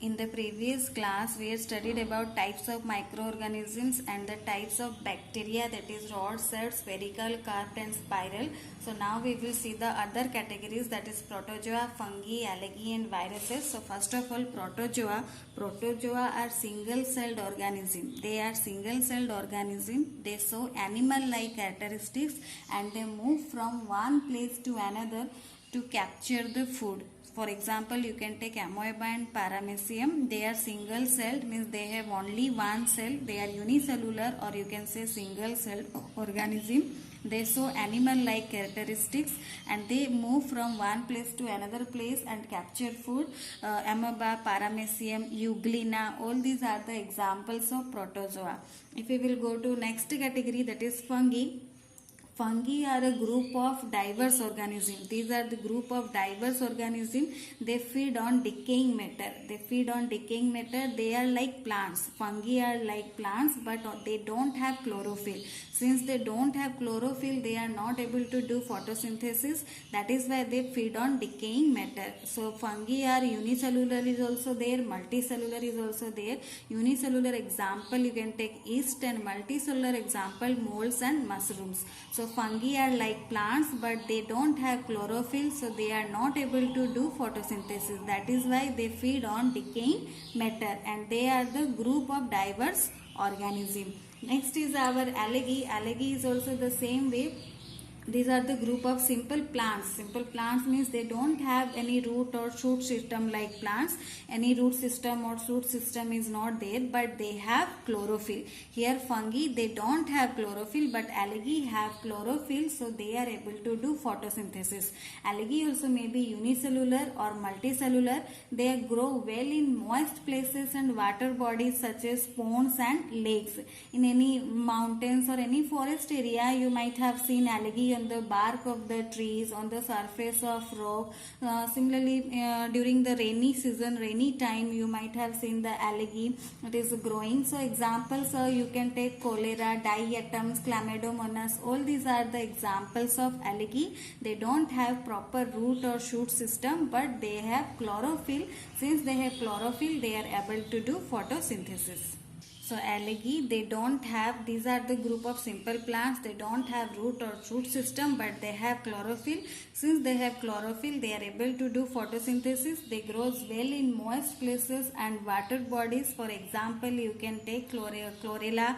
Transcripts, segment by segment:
In the previous class, we had studied about types of microorganisms and the types of bacteria, that is rod, cells, spherical, curved and spiral. So now we will see the other categories, that is protozoa, fungi, algae and viruses. So first of all, protozoa. Protozoa are single-celled organisms. They are single-celled organisms. They show animal-like characteristics and they move from one place to another to capture the food. For example, you can take amoeba and paramecium. They are single celled, means they have only one cell. They are unicellular, or you can say single celled organism. They show animal like characteristics and they move from one place to another place and capture food. Amoeba, paramecium, euglena, all these are the examples of protozoa. If we will go to next category, that is fungi. Fungi are a group of diverse organisms. These are the group of diverse organisms. They feed on decaying matter. They feed on decaying matter. They are like plants. Fungi are like plants, but they don't have chlorophyll. Since they don't have chlorophyll, they are not able to do photosynthesis. That is why they feed on decaying matter. So fungi are unicellular is also there, multicellular is also there. Unicellular example you can take yeast, and multicellular example molds and mushrooms. So fungi are like plants, but they don't have chlorophyll, so they are not able to do photosynthesis. That is why they feed on decaying matter, and they are the group of diverse organism. Next is our algae. Algae is also the same way. These are the group of simple plants. Simple plants means they don't have any root or shoot system like plants. Any root system or shoot system is not there, but they have chlorophyll. Here fungi, they don't have chlorophyll, but algae have chlorophyll, so they are able to do photosynthesis. Algae also may be unicellular or multicellular. They grow well in moist places and water bodies such as ponds and lakes. In any mountains or any forest area, you might have seen algae on the bark of the trees, on the surface of rock. Similarly, during the rainy season, rainy time, you might have seen the algae that is growing. So examples, you can take cholera, diatoms, chlamydomonas. All these are the examples of algae. They don't have proper root or shoot system, but they have chlorophyll. Since they have chlorophyll, they are able to do photosynthesis. So algae, they don't have, these are the group of simple plants. They don't have root or shoot system, but they have chlorophyll. Since they have chlorophyll, they are able to do photosynthesis. They grow well in moist places and water bodies. For example, you can take chlorella,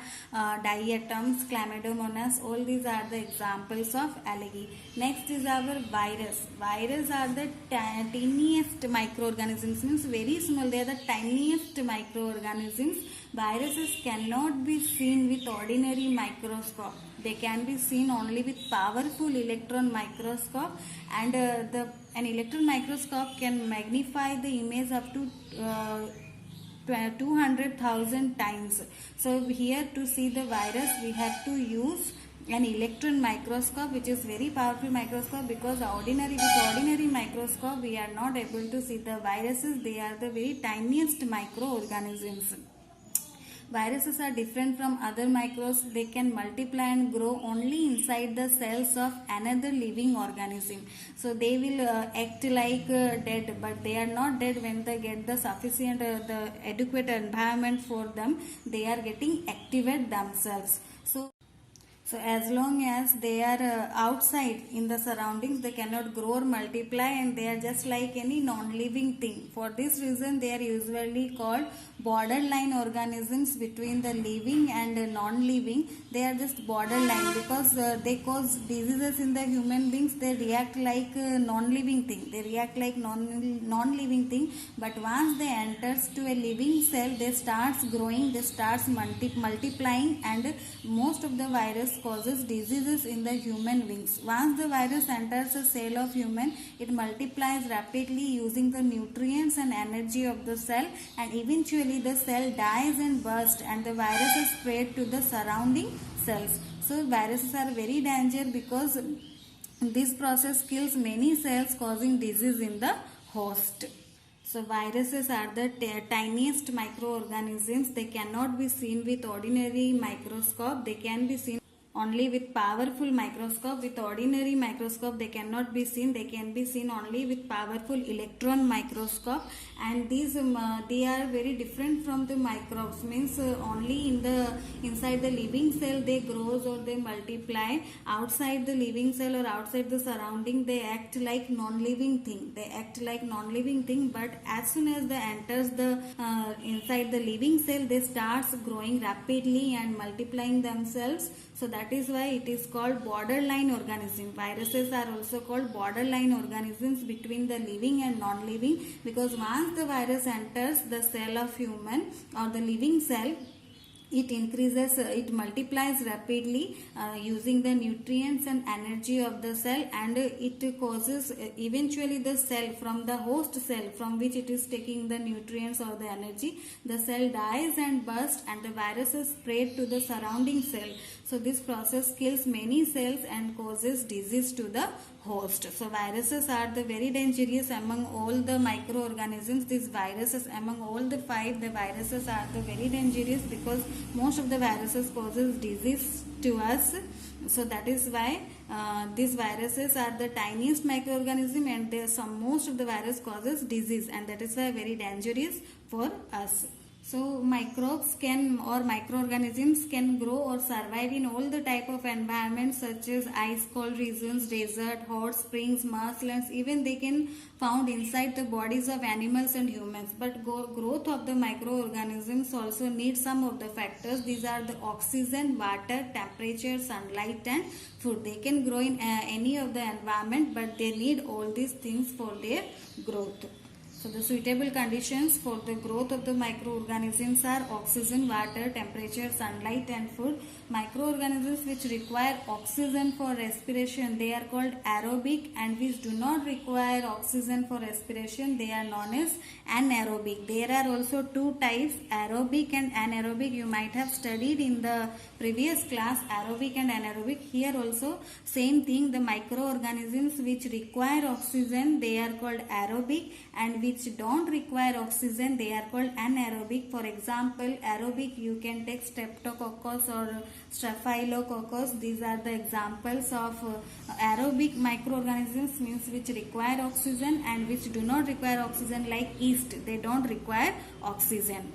diatoms, chlamydomonas. All these are the examples of algae. Next is our virus. Virus are the tiniest microorganisms, means very small. They are the tiniest microorganisms. Viruses cannot be seen with ordinary microscope. They can be seen only with powerful electron microscope, and an electron microscope can magnify the image up to 200,000 times. So here, to see the virus, we have to use an electron microscope, which is very powerful microscope, because with ordinary microscope we are not able to see the viruses. They are the very tiniest microorganisms. Viruses are different from other microbes. They can multiply and grow only inside the cells of another living organism. So they will act like dead, but they are not dead. When they get the sufficient, the adequate environment for them, they are getting activate themselves. So as long as they are outside in the surroundings, they cannot grow or multiply, and they are just like any non-living thing. For this reason, they are usually called borderline organisms between the living and non-living. They are just borderline because they cause diseases in the human beings. They react like non-living thing. They react like non-living thing. But once they enters to a living cell, they starts growing, they starts multiplying, and most of the virus causes diseases in the human beings. Once the virus enters a cell of human, it multiplies rapidly using the nutrients and energy of the cell, and eventually the cell dies and bursts, and the virus is spread to the surrounding cells. So viruses are very dangerous because this process kills many cells, causing disease in the host. So viruses are the tiniest microorganisms. They cannot be seen with ordinary microscope. They can be seen only with powerful microscope. With ordinary microscope they cannot be seen. They can be seen only with powerful electron microscope, and these they are very different from the microbes. Means only in the inside the living cell they grows or they multiply. Outside the living cell or outside the surrounding they act like non-living thing. They act like non-living thing, but as soon as they enters the inside the living cell, they starts growing rapidly and multiplying themselves. So that is why it is called borderline organism. Viruses are also called borderline organisms between the living and non-living, because once the virus enters the cell of human or the living cell, it increases, it multiplies rapidly using the nutrients and energy of the cell, and it causes eventually the cell, from the host cell from which it is taking the nutrients or the energy, the cell dies and bursts and the virus is spread to the surrounding cell. So this process kills many cells and causes disease to the host. So viruses are the very dangerous among all the microorganisms. These viruses, among all the 5, the viruses are the very dangerous, because most of the viruses causes disease to us. So that is why these viruses are the tiniest microorganism, and most of the virus causes disease, and that is why very dangerous for us. So microbes can, or microorganisms can grow or survive in all the type of environments such as ice cold regions, desert, hot springs, marshlands. Even they can found inside the bodies of animals and humans. But growth of the microorganisms also need some of the factors. These are the oxygen, water, temperature, sunlight and food. They can grow in any of the environment, but they need all these things for their growth. So the suitable conditions for the growth of the microorganisms are oxygen, water, temperature, sunlight and food. Microorganisms which require oxygen for respiration, they are called aerobic, and which do not require oxygen for respiration, they are known as anaerobic. There are also 2 types, aerobic and anaerobic. You might have studied in the previous class aerobic and anaerobic. Here also same thing, the microorganisms which require oxygen, they are called aerobic, and which don't require oxygen, they are called anaerobic. For example, aerobic you can take streptococcus or staphylococcus. These are the examples of aerobic microorganisms, means which require oxygen, and which do not require oxygen, like yeast, they don't require oxygen.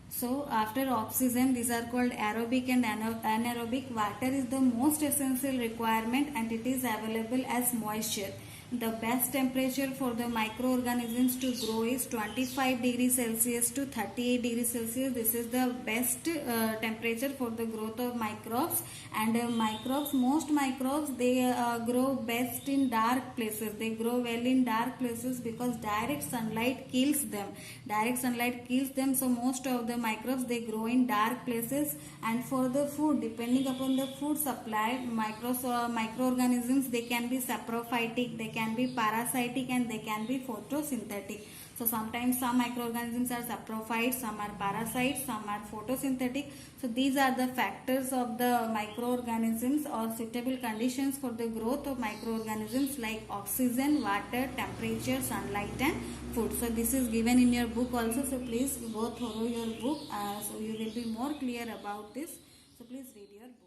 So after oxygen, these are called aerobic and anaerobic. Water is the most essential requirement, and it is available as moisture. The best temperature for the microorganisms to grow is 25 degrees Celsius to 38 degrees Celsius. This is the best temperature for the growth of microbes. And microbes, most microbes, they grow best in dark places. They grow well in dark places because direct sunlight kills them. Direct sunlight kills them. So most of the microbes, they grow in dark places. And for the food, depending upon the food supply, microorganisms, they can be saprophytic, they can be parasitic, and they can be photosynthetic. So sometimes some microorganisms are saprophytes, some are parasites, some are photosynthetic. So these are the factors of the microorganisms or suitable conditions for the growth of microorganisms, like oxygen, water, temperature, sunlight and food. So this is given in your book also. So please go through your book so you will be more clear about this. So please read your book.